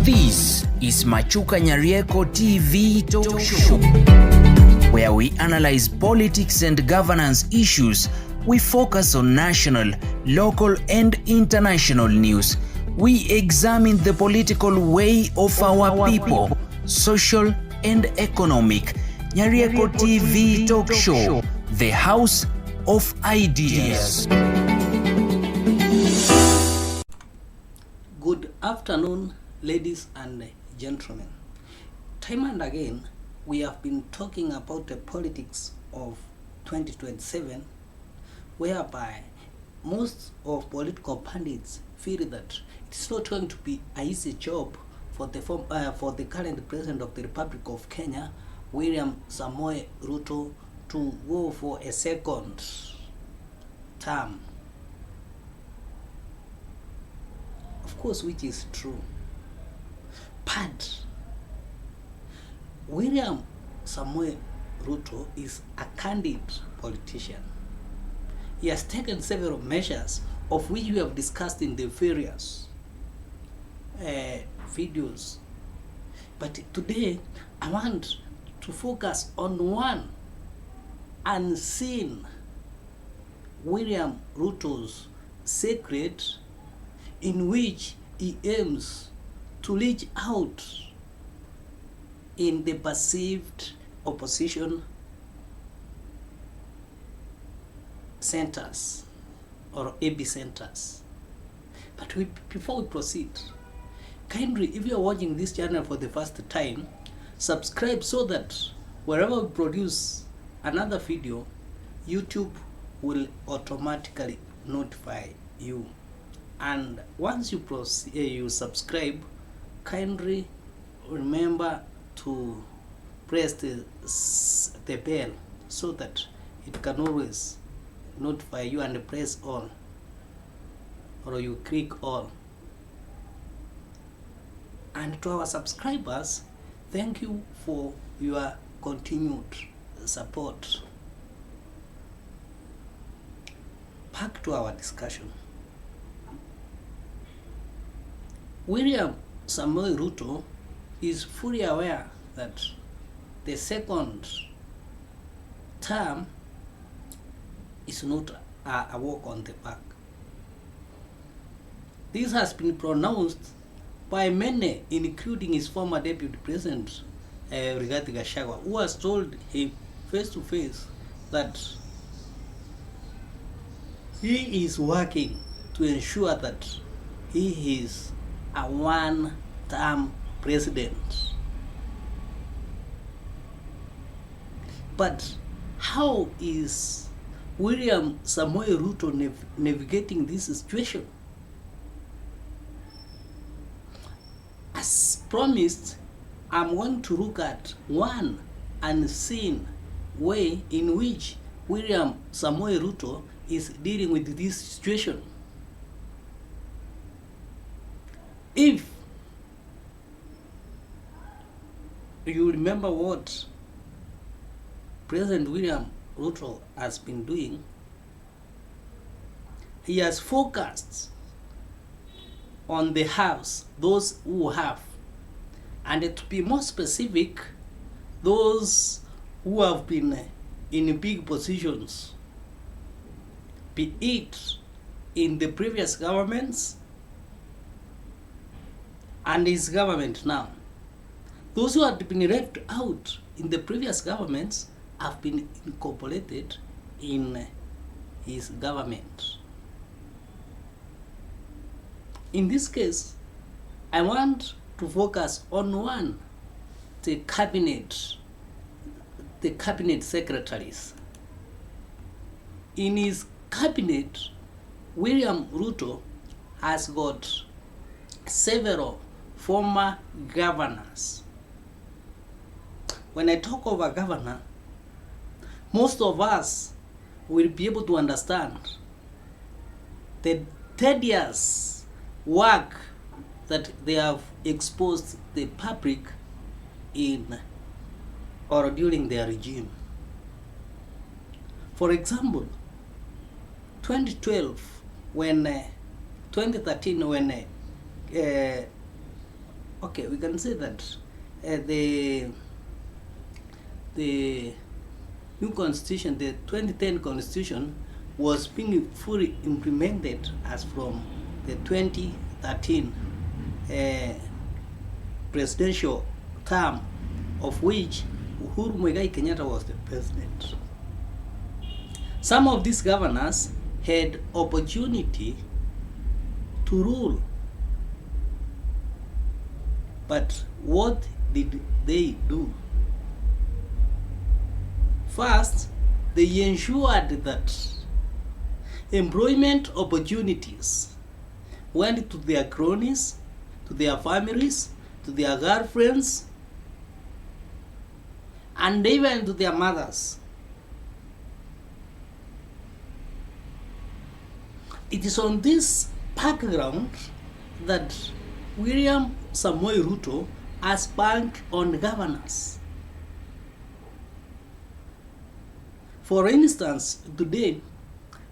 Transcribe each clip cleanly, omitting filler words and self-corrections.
This is Machukanyarieko TV talk show, where we analyze politics and governance issues. We focus on national, local, and international news. We examine the political way of our people, social and economic. Nyarieko TV talk show, the house of ideas. Good afternoon, ladies and gentlemen. Time and again, we have been talking about the politics of 2027, whereby most of political pundits feel that it's not going to be an easy job for the current president of the Republic of Kenya, William Samoei Ruto, to go for a second term. Of course, which is true. But William Samoei Ruto is a candid politician. He has taken several measures, of which we have discussed in the various videos. But today, I want to focus on one unseen William Ruto's secret, in which he aims to reach out in the perceived opposition centers or epicenters. But before we proceed, kindly, if you are watching this channel for the first time, subscribe so that wherever we produce another video, YouTube will automatically notify you. And once you subscribe, kindly remember to press the bell so that it can always notify you, and press all, or you click all. And to our subscribers, thank you for your continued support. Back to our discussion. William Samoei Ruto is fully aware that the second term is not a walk on the park. This has been pronounced by many, including his former deputy president, Gachagua, who has told him face to face that he is working to ensure that he is a one-term president. But how is William Samoei Ruto navigating this situation? As promised, I'm going to look at one unseen way in which William Samoei Ruto is dealing with this situation. If you remember what President William Ruto has been doing, he has focused on the haves, those who have, and to be more specific, those who have been in big positions, be it in the previous governments and his government now. Those who had been left out in the previous governments have been incorporated in his government. In this case, I want to focus on one, the cabinet secretaries. In his cabinet, William Ruto has got several former governors. When I talk of a governor, most of us will be able to understand the tedious work that they have exposed the public in or during their regime. For example, 2012 when 2013 when okay, we can say that the new constitution, the 2010 constitution, was being fully implemented as from the 2013 presidential term, of which Uhuru Muigai Kenyatta was the president. Some of these governors had opportunity to rule, but what did they do? First, they ensured that employment opportunities went to their cronies, to their families, to their girlfriends, and even to their mothers. It is on this background that William Samoei Ruto has banked on governors. For instance, today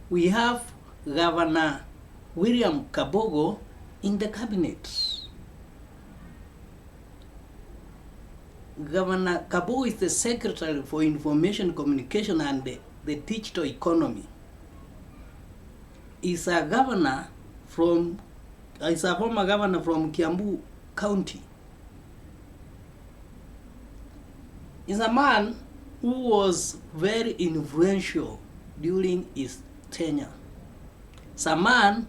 we have Governor William Kabogo in the cabinet. Governor Kabogo is the Secretary for Information Communication and the Digital Economy. Is a former governor from Kiambu County. Is a man who was very influential during his tenure. It's a man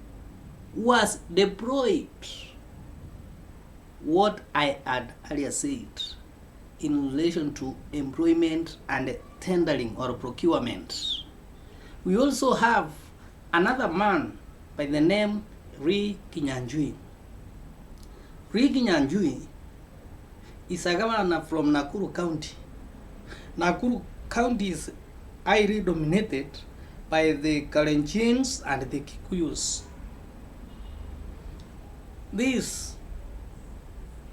who was deployed what I had earlier said in relation to employment and tendering or procurement. We also have another man by the name Ri Kinyanjui. Ri Kinyanjui is a governor from Nakuru County. Nakuru County is highly dominated by the Kalenjins and the Kikuyus. This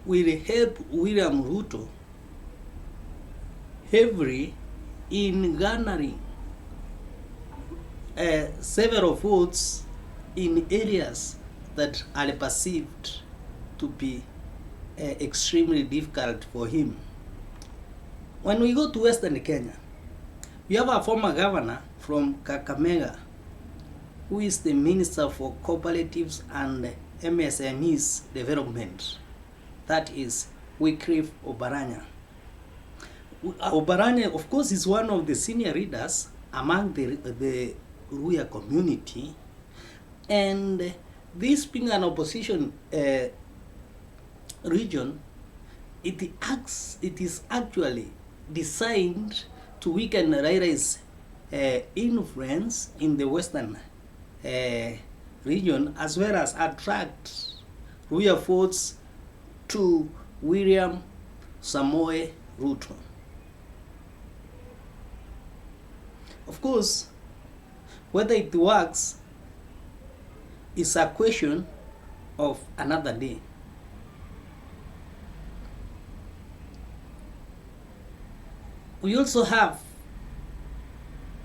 will help William Ruto heavily in garnering several votes in areas that are perceived to be extremely difficult for him. When we go to Western Kenya, we have a former governor from Kakamega who is the Minister for Cooperatives and MSMEs Development. That is Wycliffe Oparanya. Oparanya, of course, is one of the senior leaders among the Luhya community, and this being an opposition region, it is actually designed to weaken Raila's influence in the western region, as well as attract Luhya votes to William Samoei Ruto. Of course, whether it works is a question of another day. We also have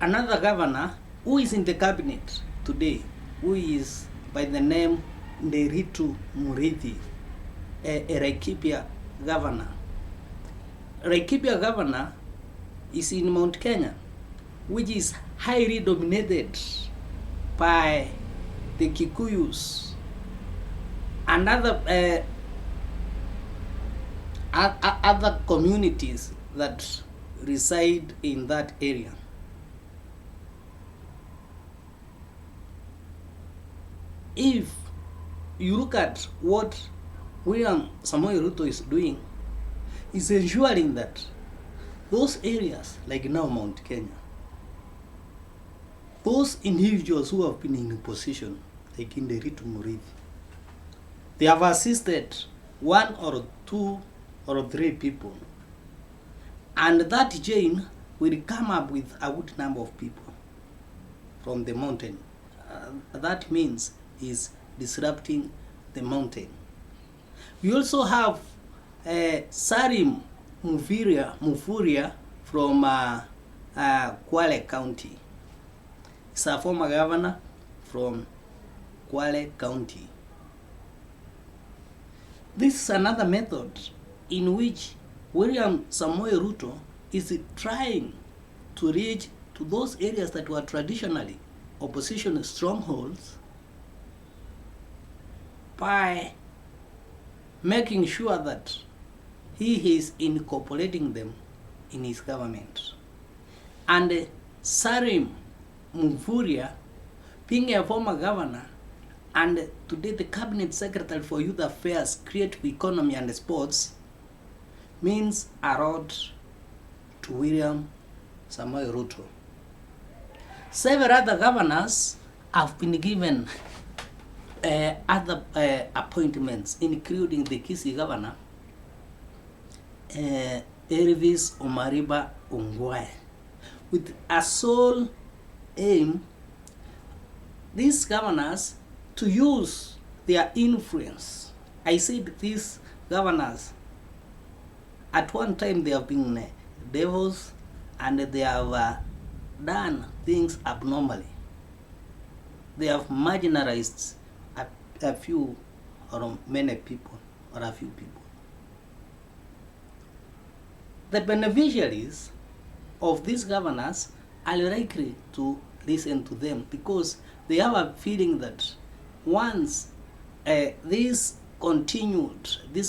another governor who is in the cabinet today, who is by the name Nderitu Murithi, a Laikipia governor. Laikipia governor is in Mount Kenya, which is highly dominated by the Kikuyus and other communities that reside in that area. If you look at what William Samoei Ruto is doing, is ensuring that those areas, like now Mount Kenya, those individuals who have been in position, like Nderitu Murithi, they have assisted one or two or three people, and that chain will come up with a good number of people from the mountain. That means is disrupting the mountain. We also have Salim Mufuria from Kwale County. He's a former governor from Kwale County. This is another method in which William Samoei Ruto is trying to reach to those areas that were traditionally opposition strongholds by making sure that he is incorporating them in his government. And Salim Mvurya, being a former governor and today the cabinet secretary for youth affairs, creative economy and sports, means a lot to William Samoei Ruto. Several other governors have been given other appointments, including the Kisii governor, Elvis Omariba Ongwae, with a sole aim, these governors, to use their influence. I said these governors, at one time they have been devils and they have done things abnormally. They have marginalized a few or many people or a few people. The beneficiaries of these governors are likely to listen to them because they have a feeling that once this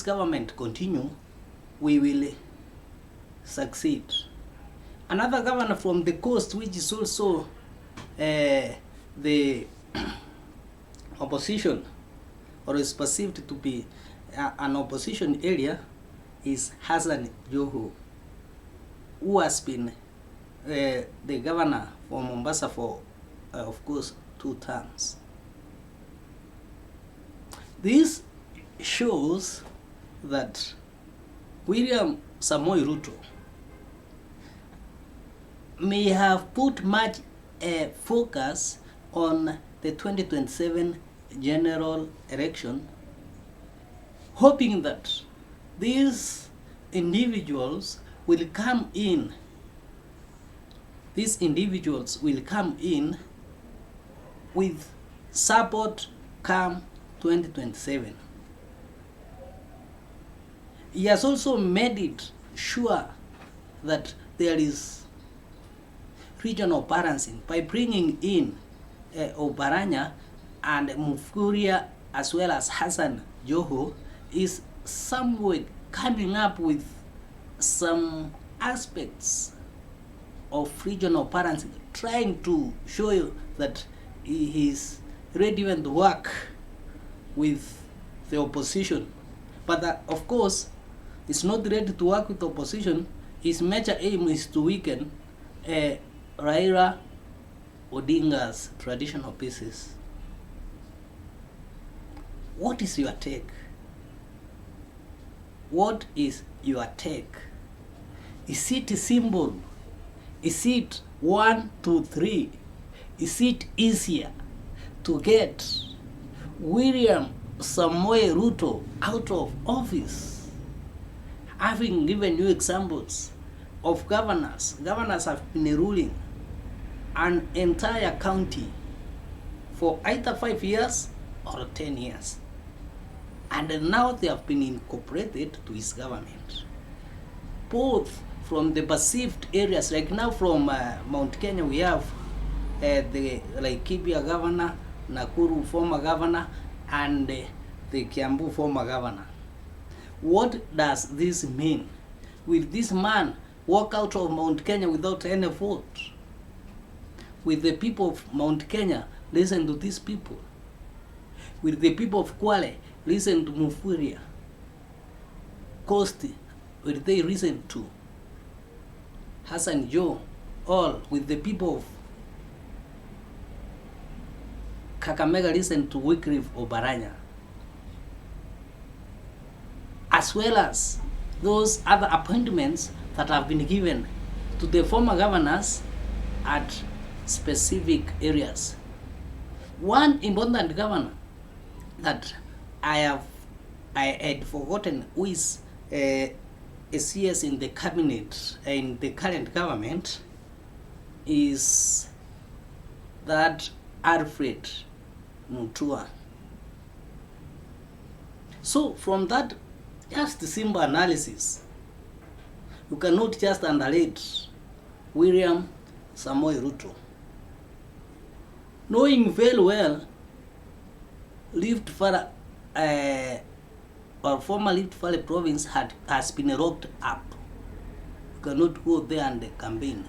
government continue, we will succeed. Another governor from the coast, which is also the opposition, or is perceived to be an opposition area, is Hassan Joho, who has been the governor for Mombasa for, of course, 2 terms. This shows that William Samoei Ruto may have put much focus on the 2027 general election, hoping that these individuals will come in. These individuals will come in with support come 2027. He has also made it sure that there is regional balancing by bringing in Obaranya and Mvurya as well as Hassan Joho, is somewhat coming up with some aspects of regional balancing, trying to show you that he is ready to work with the opposition. But of course, he's not ready to work with the opposition. His major aim is to weaken Raila Odinga's traditional pieces. What is your take? What is your take? Is it simple? Is it 1, 2, 3? Is it easier to get William Samoei Ruto out of office? Having given you examples of governors have been ruling an entire county for either 5 years or 10 years. And now they have been incorporated to his government, both from the perceived areas. Like now from Mount Kenya we have the Laikipia governor, Nakuru former governor, and the Kiambu former governor. What does this mean? Will this man walk out of Mount Kenya without any vote? Will the people of Mount Kenya listen to these people? Will the people of Kwale listen to Mvurya? Coast, will they listen to Hassan Joho? All with the people of Kakamega listen to Wycliffe Obaranya? As well as those other appointments that have been given to the former governors at specific areas. One important governor that I had forgotten, who is a CS in the cabinet, in the current government, is that Alfred Mutua. So from that just simple analysis, you cannot just underrate William Samoei Ruto, knowing very well Rift Valley or former Rift Valley province has been rocked up. You cannot go there and campaign.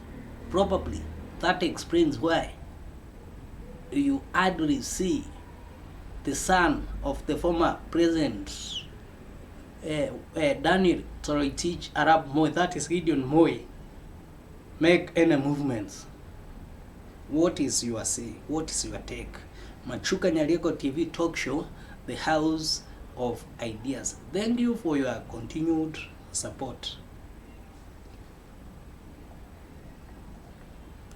Probably that explains why you hardly see the son of the former president Daniel Toroitich Arap Moi, that is Gideon Moi, make any movements. What is your say? What is your take? Machuka Nyarieko TV talk show, the house of ideas. Thank you for your continued support.